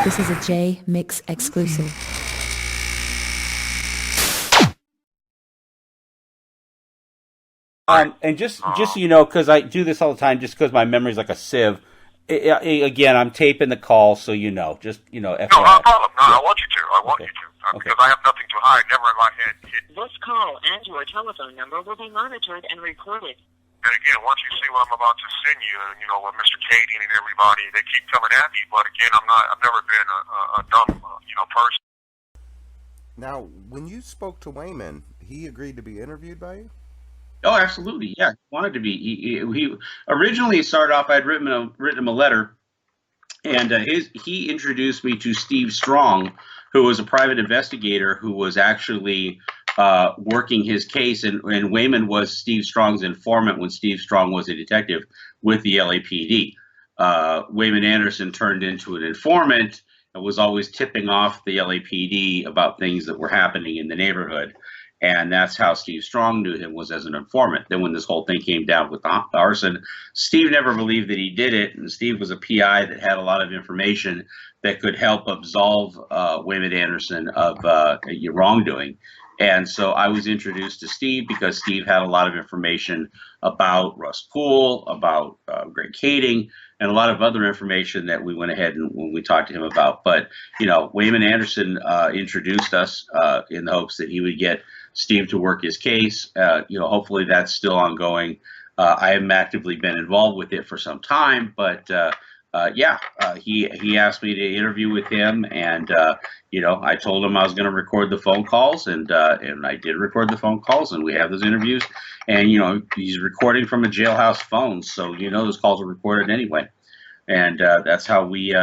This is a Jmix exclusive. And just so you know, because I do this all the time, just because my memory's like a sieve. Again, I'm taping the call, so you know. Just No, not FYI. a problem. No, Yeah. I want you to. I want Okay. you to. Okay. Because I have nothing to hide. Never in my head. This call and your telephone number will be monitored and recorded. And again, once you see what I'm about to send you, and with Mr. Katie and everybody, they keep coming at me. But again, I'm not. I've never been a dumb, person. Now, when you spoke to Wayman, he agreed to be interviewed by you? Oh, absolutely. Yeah, he wanted to be. He originally started off. I'd written him a letter, and he introduced me to Steve Strong, who was a private investigator who was actually working his case, and Wayman was Steve Strong's informant when Steve Strong was a detective with the LAPD. Wayman Anderson turned into an informant and was always tipping off the LAPD about things that were happening in the neighborhood. And that's how Steve Strong knew him, was as an informant. Then when this whole thing came down with the arson, Steve never believed that he did it. And Steve was a PI that had a lot of information that could help absolve Wayman Anderson of wrongdoing. And so I was introduced to Steve because Steve had a lot of information about Russ Poole, about Greg Kading, and a lot of other information that we went ahead and when we talked to him about. But, Wayman Anderson introduced us in the hopes that he would get Steve to work his case. Hopefully that's still ongoing. I haven't actively been involved with it for some time, but he asked me to interview with him, and I told him I was going to record the phone calls, and I did record the phone calls, and we have those interviews. And he's recording from a jailhouse phone, so those calls are recorded anyway. And that's how we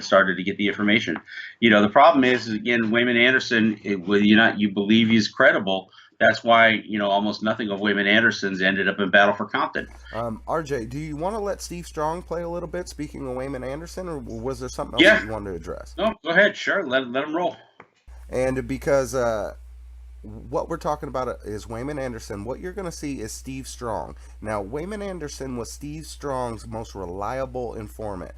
started to get the information. The problem is again, Wayman Anderson, whether you believe he's credible, that's why almost nothing of Wayman Anderson's ended up in Battle for Compton. RJ, do you want to let Steve Strong play a little bit, speaking of Wayman Anderson, or was there something else that you wanted to address? No, go ahead, sure, let him roll. And because what we're talking about is Wayman Anderson, what you're going to see is Steve Strong. Now, Wayman Anderson was Steve Strong's most reliable informant.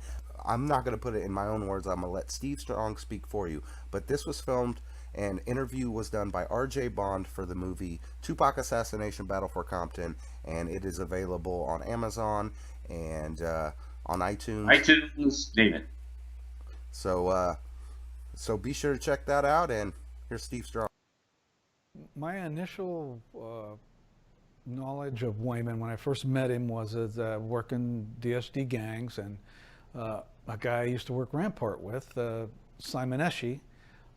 I'm not going to put it in my own words. I'm going to let Steve Strong speak for you. But this was filmed, and interview was done by R.J. Bond for the movie Tupac Assassination Battle for Compton, and it is available on Amazon and on iTunes. iTunes, name it. So be sure to check that out, and here's Steve Strong. My initial knowledge of Wayman when I first met him was as working DSD gangs, and a guy I used to work Rampart with, Simon Eschi,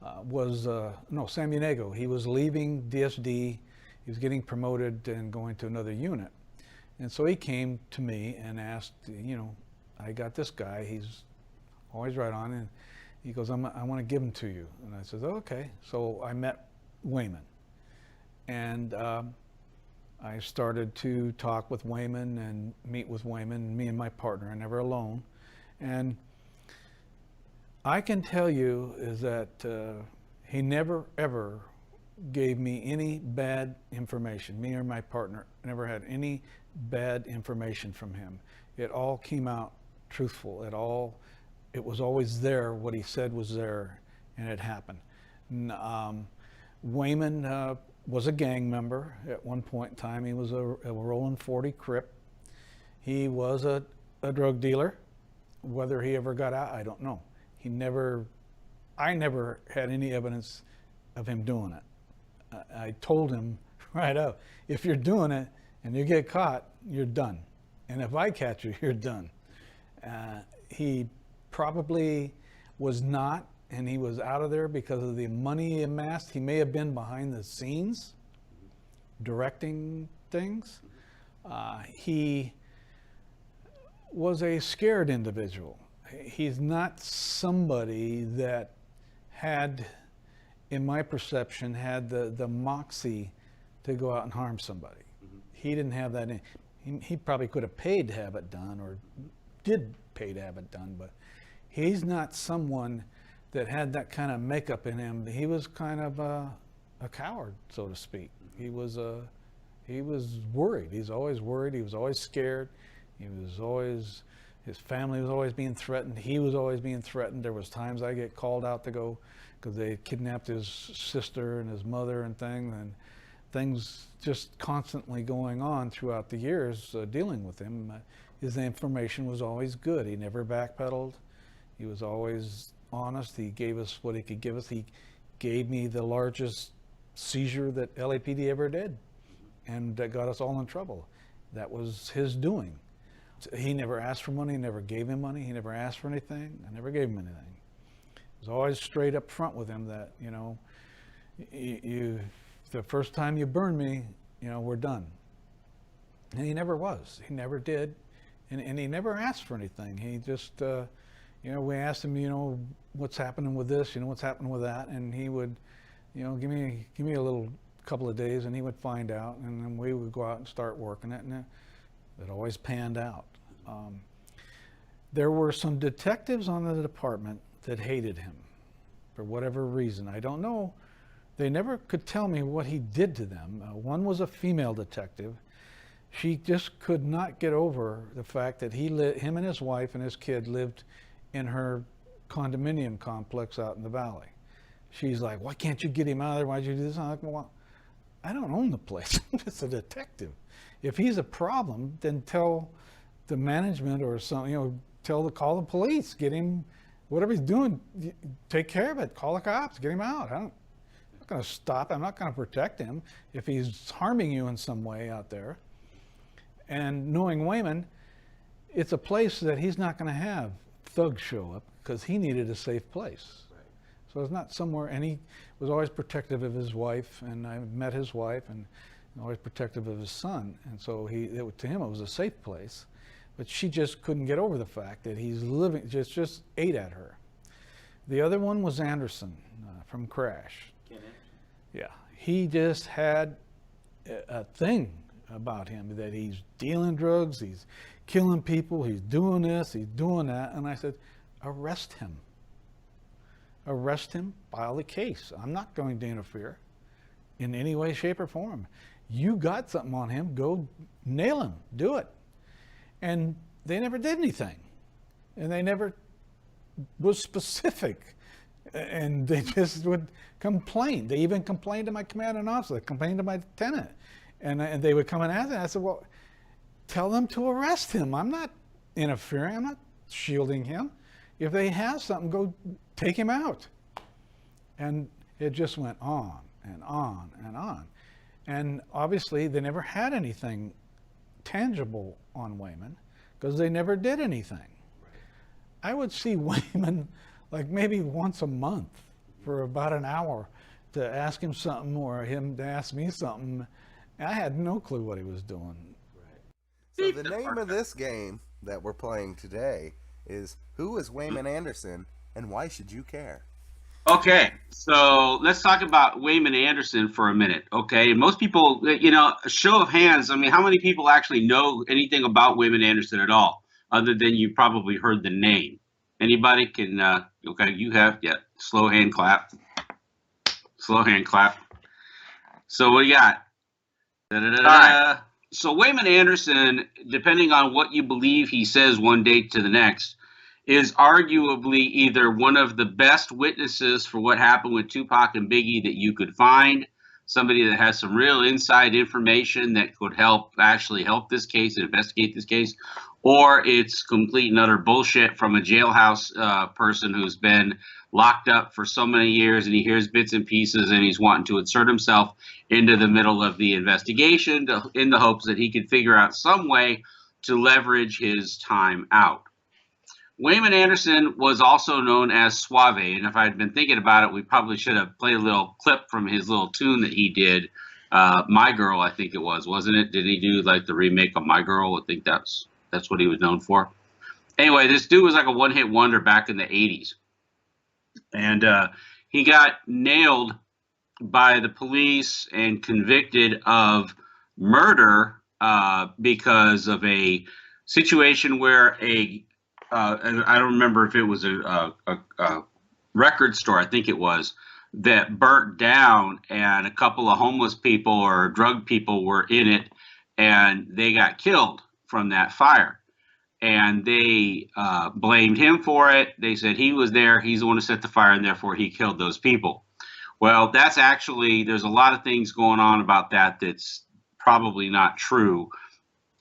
Sam Unego. He was leaving DSD, he was getting promoted and going to another unit. And so he came to me and asked, I got this guy, he's always right on, and he goes, I want to give him to you. And I said, oh, okay. So I met Wayman. And I started to talk with Wayman and meet with Wayman, me and my partner, and never alone. And I can tell you is that he never, ever gave me any bad information. Me or my partner never had any bad information from him. It all came out truthful. It was always there. What he said was there, and it happened. Wayman was a gang member at one point in time. He was a rolling 40 Crip. He was a drug dealer. Whether he ever got out, I don't know. I never had any evidence of him doing it. I told him right out, if you're doing it and you get caught, you're done. And if I catch you, you're done. He probably was not, and he was out of there because of the money he amassed. He may have been behind the scenes directing things. He was a scared individual. He's not somebody that had, in my perception, had the moxie to go out and harm somebody. Mm-hmm. He didn't have that in. He probably could have paid to have it done, or did pay to have it done, but he's not someone that had that kind of makeup in him. He was kind of a coward, so to speak. He was worried. He's always worried. He was always scared. He was always His family was always being threatened. He was always being threatened. There was times I get called out to go because they kidnapped his sister and his mother and things just constantly going on throughout the years dealing with him. His information was always good. He never backpedaled. He was always honest. He gave us what he could give us. He gave me the largest seizure that LAPD ever did, and that got us all in trouble. That was his doing. He never asked for money, never gave him money. He never asked for anything. I never gave him anything. It was always straight up front with him that, you know, you the first time you burn me, you know, we're done. And he never was. He never did. And he never asked for anything. He just, you know, we asked him, you know, what's happening with this, you know, what's happening with that, and he would, you know, give me a little couple of days, and he would find out, and then we would go out and start working it, and it always panned out. There were some detectives on the department that hated him for whatever reason. I don't know. They never could tell me what he did to them. One was a female detective. She just could not get over the fact that him and his wife and his kid lived in her condominium complex out in the valley. She's like, why can't you get him out of there? Why'd you do this? I'm like, well, I don't own the place. It's a detective. If he's a problem, then tell the management or something, you know, call the police, get him, whatever he's doing, take care of it, call the cops, get him out. I'm not going to stop him. I'm not going to protect him if he's harming you in some way out there. And knowing Wayman, it's a place that he's not going to have thugs show up because he needed a safe place. Right. So it's not somewhere, and he was always protective of his wife, and I met his wife, and always protective of his son. And so to him, it was a safe place. But she just couldn't get over the fact that he's living, just ate at her. The other one was Anderson from Crash. Yeah, he just had a thing about him that he's dealing drugs, he's killing people, he's doing this, he's doing that. And I said, arrest him. Arrest him, file the case. I'm not going to interfere in any way, shape, or form. You got something on him, go nail him, do it. And they never did anything. And they never was specific. And they just would complain. They even complained to my commanding officer, they complained to my lieutenant. And they would come and ask me. I said, well, tell them to arrest him. I'm not interfering. I'm not shielding him. If they have something, go take him out. And it just went on and on and on. And obviously, they never had anything tangible on Wayman because they never did anything. Right. I would see Wayman like maybe once a month for about an hour to ask him something or him to ask me something. I had no clue what he was doing. Right. So the name of this game that we're playing today is Who is Wayman Anderson and Why Should You Care? Okay, so let's talk about Wayman Anderson for a minute. Okay, most people, you know, a show of hands, I mean, how many people actually know anything about Wayman Anderson at all, other than you probably heard the name? Anybody can, okay, you have, yeah, slow hand clap. Slow hand clap. So what do you got? Right. So Wayman Anderson, depending on what you believe he says one day to the next, is arguably either one of the best witnesses for what happened with Tupac and Biggie that you could find, somebody that has some real inside information that could actually help this case and investigate this case, or it's complete and utter bullshit from a jailhouse person who's been locked up for so many years and he hears bits and pieces and he's wanting to insert himself into the middle of the investigation in the hopes that he could figure out some way to leverage his time out. Wayman Anderson was also known as Suave, and if I'd been thinking about it, we probably should have played a little clip from his little tune that he did, My Girl, I think it was, wasn't it? Did he do like the remake of My Girl? I think that's what he was known for. Anyway, this dude was like a one-hit wonder back in the 80s, and he got nailed by the police and convicted of murder because of a situation where I don't remember if it was a record store, I think it was, that burnt down and a couple of homeless people or drug people were in it and they got killed from that fire. and they blamed him for it. They said he was there, he's the one who set the fire, and therefore he killed those people. Well, that's actually, there's a lot of things going on about that that's probably not true.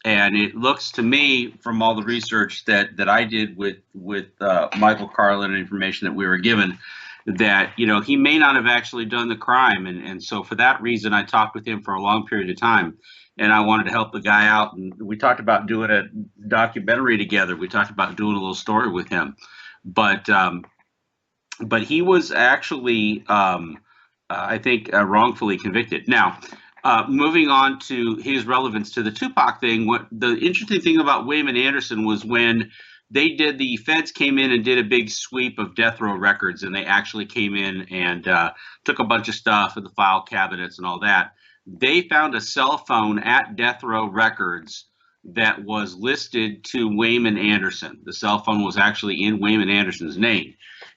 And it looks to me, from all the research that I did with Michael Carlin and information that we were given, that, you know, he may not have actually done the crime. And so for that reason, I talked with him for a long period of time. And I wanted to help the guy out. And we talked about doing a documentary together. We talked about doing a little story with him. But he was actually, I think, wrongfully convicted. Now, moving on to his relevance to the Tupac thing, what the interesting thing about Wayman Anderson was when the feds came in and did a big sweep of death row records, and they actually came in and took a bunch of stuff in the file cabinets and all that. They found a cell phone at Death Row Records that was listed to Wayman Anderson. The cell phone was actually in Wayman Anderson's name.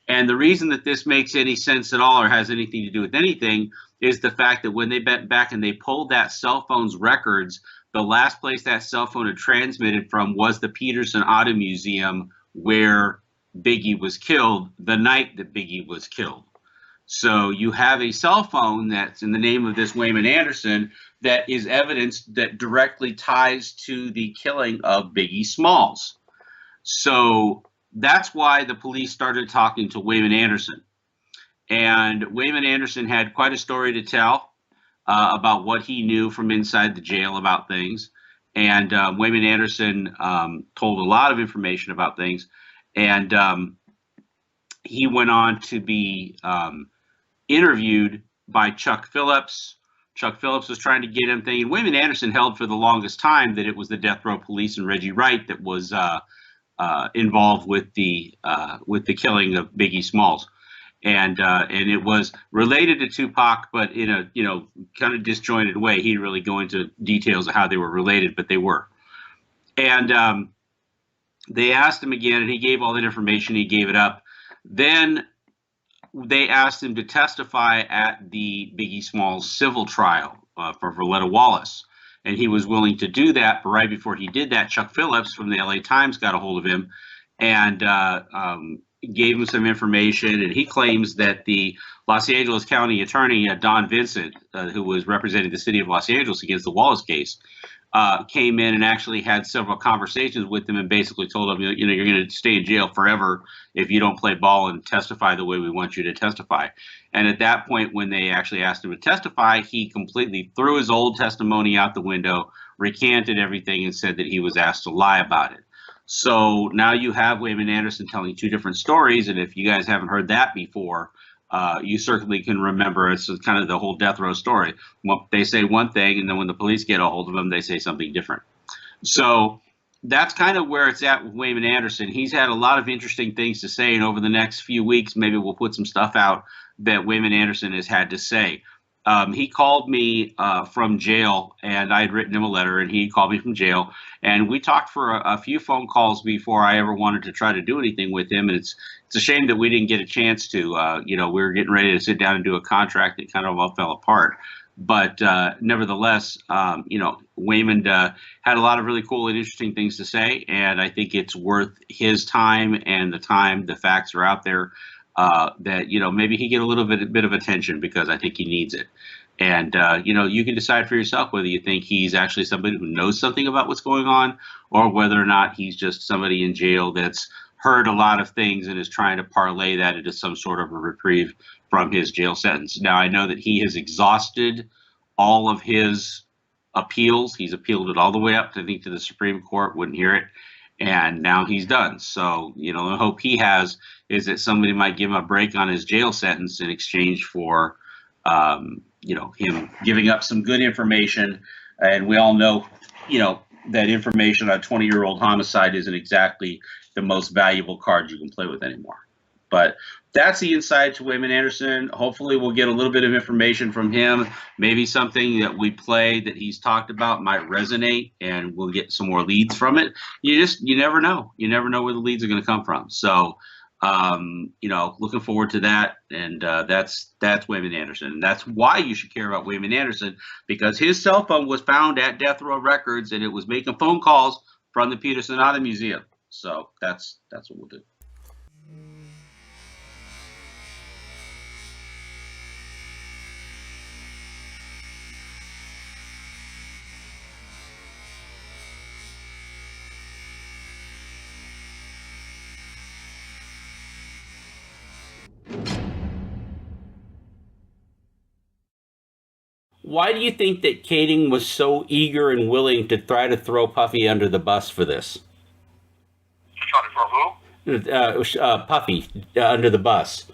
And the reason that this makes any sense at all or has anything to do with anything is the fact that when they went back and they pulled that cell phone's records, the last place that cell phone had transmitted from was the Peterson Auto Museum, where Biggie was killed the night that Biggie was killed. So you have a cell phone that's in the name of this Wayman Anderson that is evidence that directly ties to the killing of Biggie Smalls. So that's why the police started talking to Wayman Anderson. And Wayman Anderson had quite a story to tell about what he knew from inside the jail about things. And Wayman Anderson told a lot of information about things. And he went on to be interviewed by Chuck Phillips. Chuck Phillips was trying to get him thinking. Wayman Anderson held for the longest time that it was the Death Row Police and Reggie Wright that was involved with the killing of Biggie Smalls, and it was related to Tupac, but in a kind of disjointed way. He didn't really go into details of how they were related, but they were. And they asked him again, and he gave all that information. He gave it up. Then they asked him to testify at the Biggie Smalls civil trial for Valletta Wallace. And he was willing to do that. But right before he did that, Chuck Phillips from the LA Times got a hold of him and gave him some information. And he claims that the Los Angeles County Attorney, Don Vincent, who was representing the city of Los Angeles against the Wallace case, came in and actually had several conversations with him and basically told him, you're going to stay in jail forever if you don't play ball and testify the way we want you to testify. And at that point, when they actually asked him to testify, he completely threw his old testimony out the window, recanted everything, and said that he was asked to lie about it. So now you have Wayman Anderson telling two different stories. And if you guys haven't heard that before, you certainly can remember it's kind of the whole death row story. Well, they say one thing, and then when the police get a hold of them, they say something different. So that's kind of where it's at with Wayman Anderson. He's had a lot of interesting things to say, and over the next few weeks, maybe we'll put some stuff out that Wayman Anderson has had to say. He called me from jail, and I had written him a letter, and he called me from jail. And we talked for a few phone calls before I ever wanted to try to do anything with him. And it's a shame that we didn't get a chance to. We were getting ready to sit down and do a contract that kind of all fell apart. But nevertheless, Waymond had a lot of really cool and interesting things to say. And I think it's worth his time and the facts are out there. That maybe he get a little bit of attention, because I think he needs it. And you can decide for yourself whether you think he's actually somebody who knows something about what's going on, or whether or not he's just somebody in jail that's heard a lot of things and is trying to parlay that into some sort of a reprieve from his jail sentence. Now, I know that he has exhausted all of his appeals. He's appealed it all the way up to, I think, to the Supreme Court, wouldn't hear it. And now he's done. So, the hope he has is that somebody might give him a break on his jail sentence in exchange for, him giving up some good information. And we all know, that information on a 20-year-old homicide isn't exactly the most valuable card you can play with anymore. But that's the inside to Wayman Anderson. Hopefully we'll get a little bit of information from him. Maybe something that we play that he's talked about might resonate, and we'll get some more leads from it. You never know. You never know where the leads are going to come from. So, looking forward to that. And that's Wayman Anderson. And that's why you should care about Wayman Anderson, because his cell phone was found at Death Row Records, and it was making phone calls from the Peterson Auto Museum. So that's what we'll do. Why do you think that Kading was so eager and willing to try to throw Puffy under the bus for this? Trying to throw who? Puffy under the bus.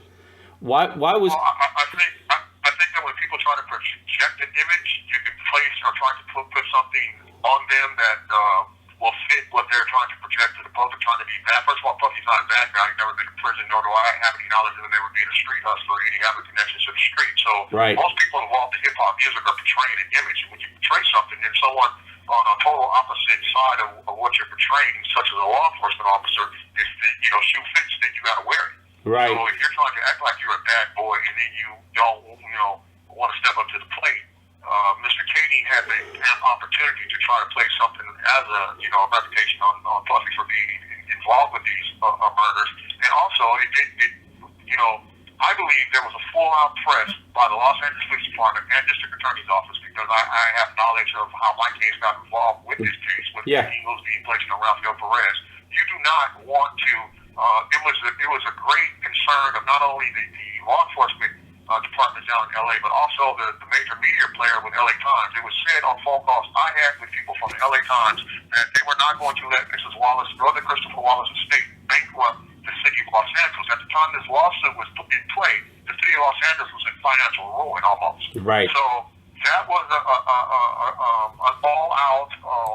Why was? Well, I think that when people try to project an image, you can place or try to put something on them that will fit what they're trying to project to the public, trying to be bad. First of all, Puffy's not a bad guy. He's never been in prison, nor do I have any knowledge of him ever being a street hustler or any other connections to the street. So Right. most people involved in hip hop music are portraying an image. And when you portray something, then someone on a total opposite side of what you're portraying, such as a law enforcement officer, is that, shoe fits, then you got to wear it. Right. So if you're trying to act like you're a bad boy and then you don't, want to step up to the plate, Mr. Kading had the opportunity to try to play something as a reputation on Puffy for being involved with these murders, and also I believe there was a full-out press by the Los Angeles Police Department and District Attorney's Office, because I have knowledge of how my case got involved with this case, with the Eagles being placed on Rafael Perez. You do not want to. It was a great concern of not only the law enforcement departments down in LA, but also the major media player with LA Times. It was said on phone calls I had with people from the LA Times that they were not going to let Mrs. Wallace, brother Christopher Wallace's estate, bankrupt the city of Los Angeles. At the time this lawsuit was put in play, the city of Los Angeles was in financial ruin almost. Right. So that was an all-out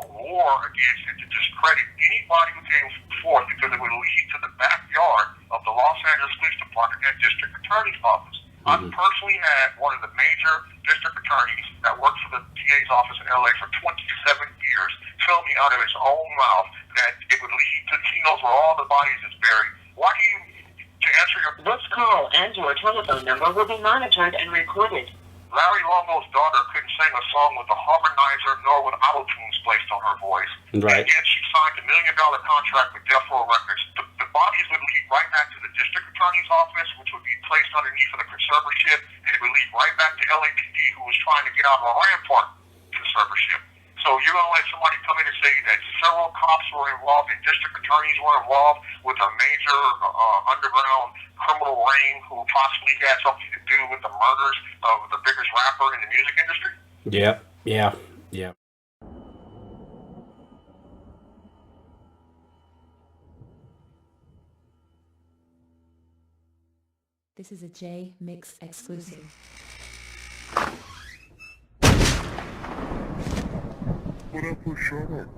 war against and to discredit anybody who came forth, because it would lead to the backyard of the Los Angeles Police Department and District Attorney's Office. I've personally had one of the major district attorneys that worked for the DA's office in LA for 27 years tell me out of his own mouth that it would lead to, he knows where all the bodies is buried. Why do you, to answer your This call and your telephone number will be monitored and recorded. Larry Longo's daughter couldn't sing a song with a harmonizer nor with auto-tunes placed on her voice. Right. And yet she signed a $1 million contract with Death Row Records. The bodies would lead right back to the district attorney's office, which would be placed underneath of the conservatorship, and it would lead right back to LAPD, who was trying to get out of a rampart conservatorship. So you're going to let somebody come in and say that several cops were involved and district attorneys were involved with a major underground criminal ring who possibly had something to do with the murders of the biggest rapper in the music industry? Yeah. This is a Jmix exclusive. Whatever, shut up.